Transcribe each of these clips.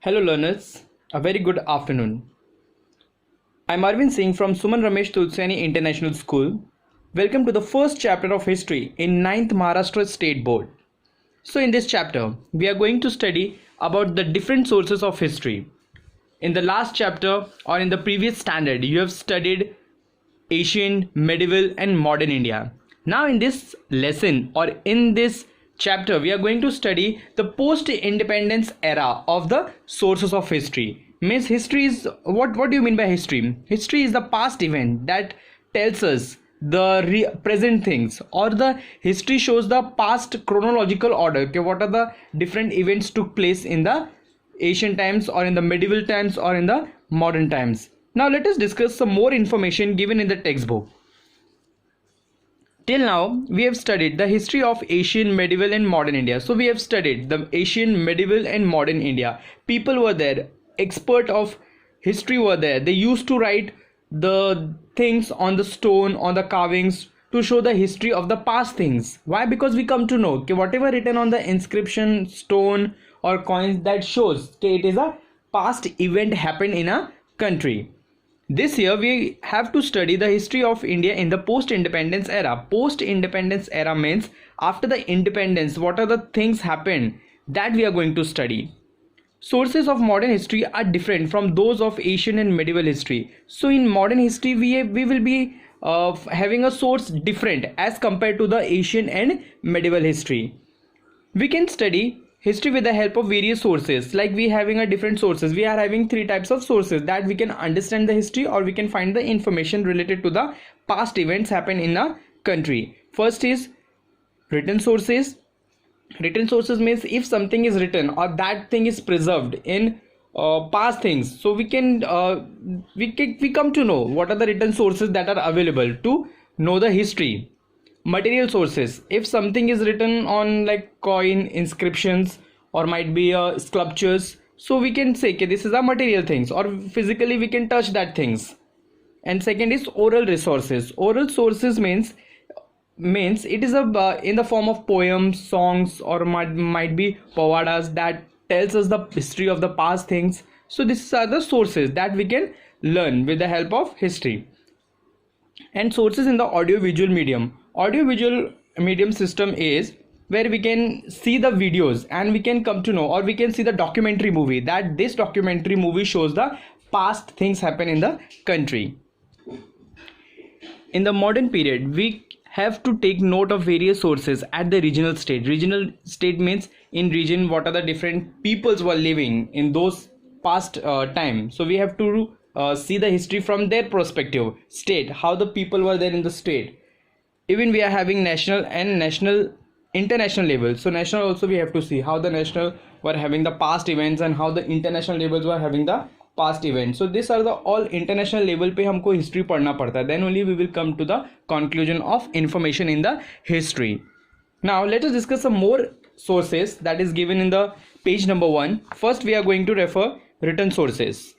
Hello learners, a very good afternoon. I'm Arvind Singh from Suman Ramesh Tulsiani International School. Welcome to the first chapter of history in 9th Maharashtra State Board. So in this chapter, we are going to study about the different sources of history. In the last chapter or in the previous standard, you have studied ancient, medieval and modern India. Now in this lesson or in this chapter we are going to study the post-independence era of the sources of history. Means history is what do you mean by history? History is the past event that tells us the present things, or the history shows the past chronological order. Okay, what are the different events took place in the ancient times or in the medieval times or in the modern times. Now let us discuss some more information given in the textbook. Till now we have studied the history of Asian, medieval and modern India. So we have studied the Asian, medieval and modern India. People were there, expert of history were there. They used to write the things on the stone, on the carvings, to show the history of the past things. Why? Because we come to know okay, whatever written on the inscription, stone or coins, that shows okay, it is a past event happened in a country. This year we have to study the history of India in the post-independence era. Post-independence era means after the independence, what are the things happened, that we are going to study. Sources of modern history are different from those of Asian and medieval history. So in modern history we will be having a source different as compared to the Asian and medieval history. We can study history with the help of various sources, like we having a different sources. We are having three types of sources that we can understand the history, or we can find the information related to the past events happen in a country. First is written sources. Written sources means if something is written or that thing is preserved in past things, so we come to know what are the written sources that are available to know the history. Material sources, if something is written on like coin, inscriptions or might be sculptures, so we can say okay, this is a material things, or physically we can touch that things. And second is oral resources. Oral sources means it is a in the form of poems, songs or might be pavadas that tells us the history of the past things. So these are the sources that we can learn with the help of history. And sources in the audio-visual medium. Audio-visual medium system is where we can see the videos and we can come to know, or we can see the documentary movie, that this documentary movie shows the past things happen in the country. In the modern period, we have to take note of various sources at the regional state. Regional state means in region what are the different peoples were living in those past time. So we have to see the history from their perspective, state, how the people were there in the state. Even we are having national and international level. So national also we have to see how the national were having the past events and how the international levels were having the past events. So these are the all international level पे हमको history पढ़ना पड़ता है. Then only we will come to the conclusion of information in the history. Now let us discuss some more sources that is given in the page number 1. First we are going to refer written sources.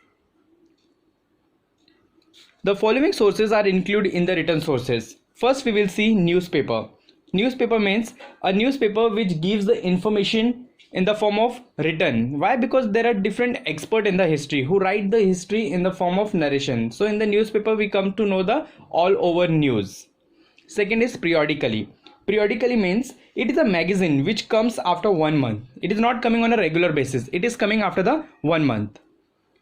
The following sources are included in the written sources. First we will see newspaper. Newspaper means a newspaper which gives the information in the form of written. Why? Because there are different experts in the history who write the history in the form of narration. So in the newspaper we come to know the all over news. Second is periodically. Periodically means it is a magazine which comes after 1 month. It is not coming on a regular basis. It is coming after the 1 month.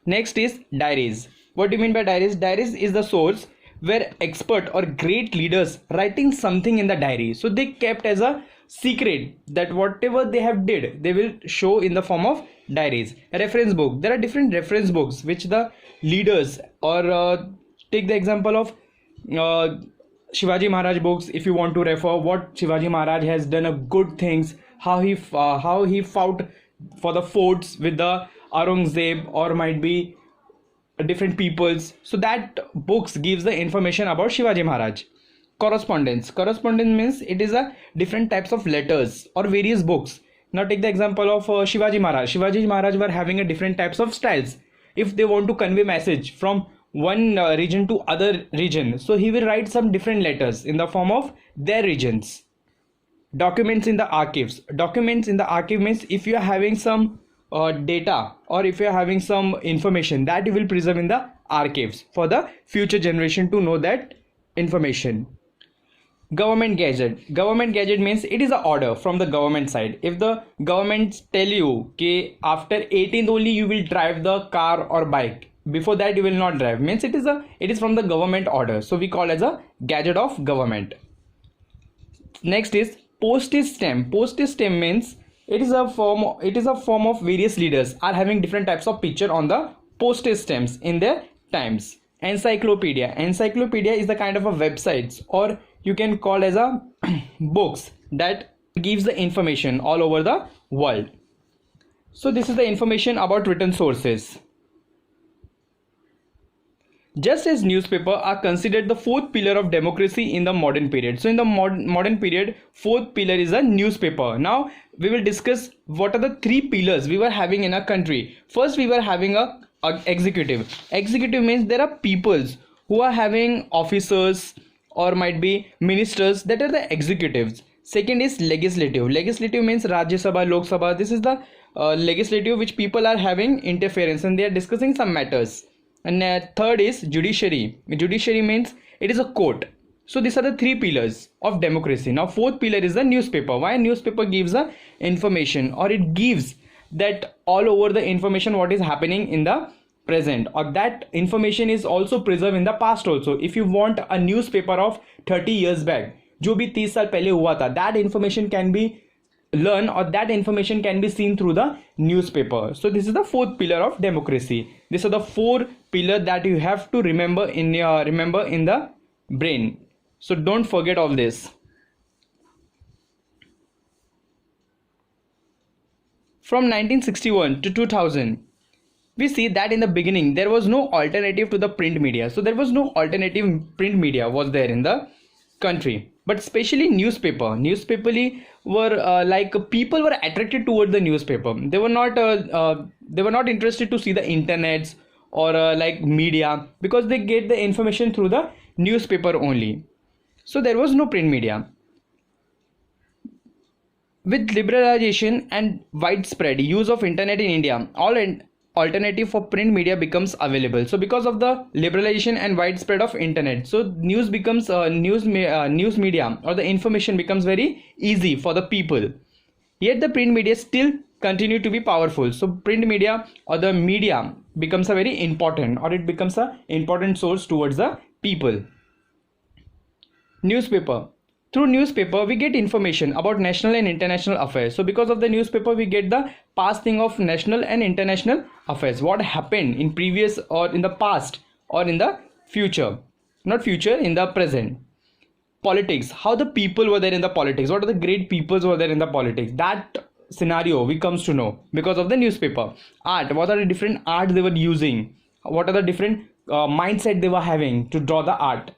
Next is diaries. What do you mean by diaries? Diaries is the source where expert or great leaders writing something in the diary. So they kept as a secret that whatever they have did, they will show in the form of diaries. A reference book. There are different reference books which the leaders, or take the example of Shivaji Maharaj books. If you want to refer what Shivaji Maharaj has done a good things, how he fought for the forts with the Aurangzeb or might be different peoples. So that books gives the information about Shivaji Maharaj. Correspondence. Correspondence means it is a different types of letters or various books. Now take the example of Shivaji Maharaj. Shivaji Maharaj were having a different types of styles. If they want to convey message from one region to other region, so he will write some different letters in the form of their regions. Documents in the archives. Documents in the archive means if you are having some data, or if you're having some information, that you will preserve in the archives for the future generation to know that information. Government gadget means it is a order from the government side. If the government tell you कि after 18th only you will drive the car or bike, before that you will not drive, means it is from the government order, so we call as a gadget of government. Next is postage stamp. Postage stamp means it is a form of various leaders are having different types of picture on the postage stamps in their times. Encyclopedia is the kind of a websites, or you can call as a books that gives the information all over the world. So this is the information about written sources. Just as newspaper are considered the fourth pillar of democracy in the modern period. So in the modern period, fourth pillar is a newspaper. Now we will discuss what are the three pillars we were having in a country. First, we were having a executive. Executive means there are peoples who are having officers or might be ministers, that are the executives. Second is legislative. Legislative means Rajya Sabha, Lok Sabha. This is the legislative which people are having interference and they are discussing some matters. And third is judiciary. Judiciary means it is a court. So these are the three pillars of democracy. Now fourth pillar is the newspaper. Why? Newspaper gives the information, or it gives that all over the information what is happening in the present, or that information is also preserved in the past also. If you want a newspaper of 30 years back, जो भी 30 साल पहले हुआ था, that information can be learn, or that information can be seen through the newspaper. So this is the fourth pillar of democracy. These are the four pillars that you have to remember in the brain. So don't forget all this. From 1961 to 2000, we see that in the beginning there was no alternative to the print media. So there was no alternative print media was there in the country, but especially newspaper were like people were attracted toward the newspaper. They were not interested to see the internets or like media, because they get the information through the newspaper only. So there was no print media. With liberalization and widespread use of internet in India, all alternative for print media becomes available. So because of the liberalization and widespread of internet, so news becomes news media or the information becomes very easy for the people. Yet the print media still continue to be powerful. So print media or the media becomes a very important, or it becomes a important source towards the people. Newspaper. Through newspaper we get information about national and international affairs. So because of the newspaper we get the past thing of national and international affairs, what happened in previous or in the past or in the future, not future, in the present. Politics, how the people were there in the politics, what are the great peoples were there in the politics, that scenario we comes to know because of the newspaper. Art, what are the different art they were using, what are the different mindset they were having to draw the art.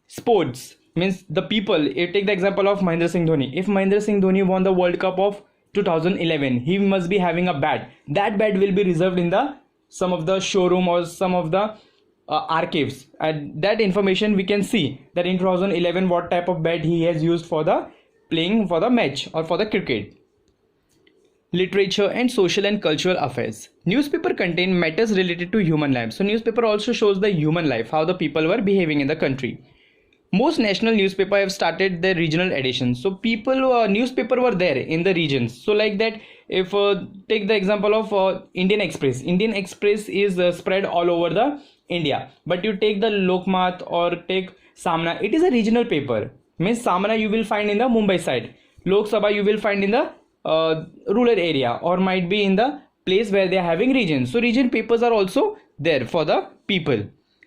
Sports means the people, you take the example of Mahendra Singh Dhoni. If Mahendra Singh Dhoni won the World Cup of 2011, he must be having a bat. That bat will be reserved in the some of the showroom or some of the archives, and that information we can see that in 2011 what type of bat he has used for the playing for the match or for the cricket. Literature and social and cultural affairs. Newspaper contain matters related to human life. So newspaper also shows the human life, how the people were behaving in the country. Most national newspaper have started their regional editions. So newspaper were there in the regions. So like that, if take the example of Indian Express. Indian Express is spread all over the India. But you take the Lokmat or take Samna, it is a regional paper. Means Samna you will find in the Mumbai side. Lok Sabha you will find in the rural area, or might be in the place where they are having regions. So region papers are also there for the people.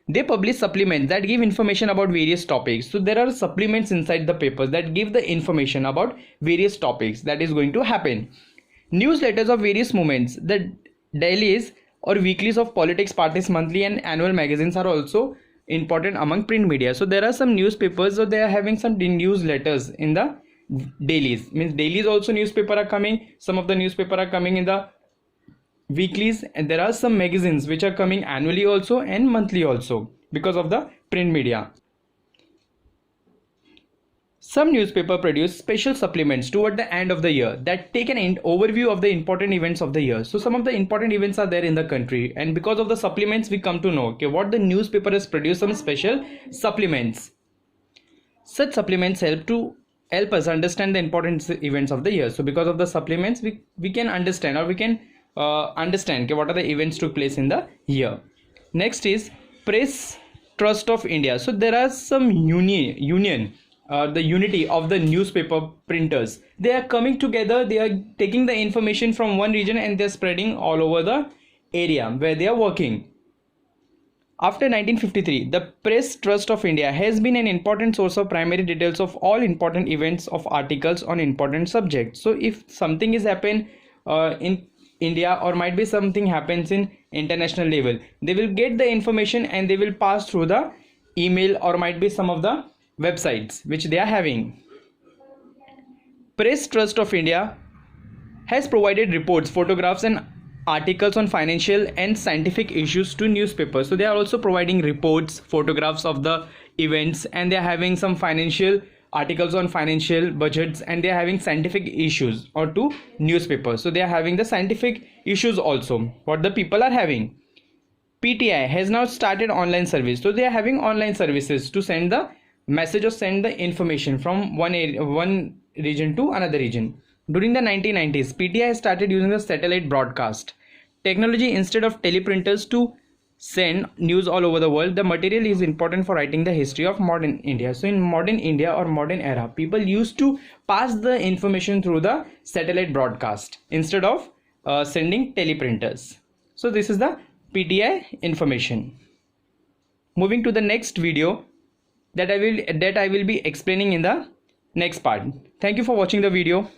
They publish supplements that give information about various topics. So there are supplements inside the papers that give the information about various topics that is going to happen. Newsletters of various movements, the dailies or weeklies of politics parties, monthly and annual magazines are also important among print media. So there are some newspapers, so they are having some newsletters in the dailies. Means dailies also newspaper are coming. Some of the newspaper are coming in the weeklies, and there are some magazines which are coming annually also and monthly also because of the print media. Some newspaper produce special supplements toward the end of the year that take an overview of the important events of the year. So some of the important events are there in the country, and because of the supplements we come to know, okay, what the newspaper has produced some special supplements. Such supplements help us understand the important events of the year. So because of the supplements we can understand, or we can understand, okay, what are the events took place in the year. Next is Press Trust of India. So there are some union the unity of the newspaper printers. They are coming together, they are taking the information from one region and they are spreading all over the area where they are working. After 1953, the Press Trust of India has been an important source of primary details of all important events of articles on important subjects. So if something is happened in India, or might be something happens in international level, they will get the information and they will pass through the email, or might be some of the websites which they are having. Press Trust of India has provided reports, photographs and articles on financial and scientific issues to newspapers. So they are also providing reports, photographs of the events, and they are having some financial articles on financial budgets, and they are having scientific issues or to newspapers. So they are having the scientific issues also what the people are having. PTI has now started online service. So they are having online services to send the message or send the information from one region to another region. During the 1990s, PTI has started using the satellite broadcast technology instead of teleprinters to send news all over the world. The material is important for writing the history of modern India. So in modern India or modern era, people used to pass the information through the satellite broadcast instead of sending teleprinters. So this is the PTI information. Moving to the next video that I will be explaining in the next part. Thank you for watching the video.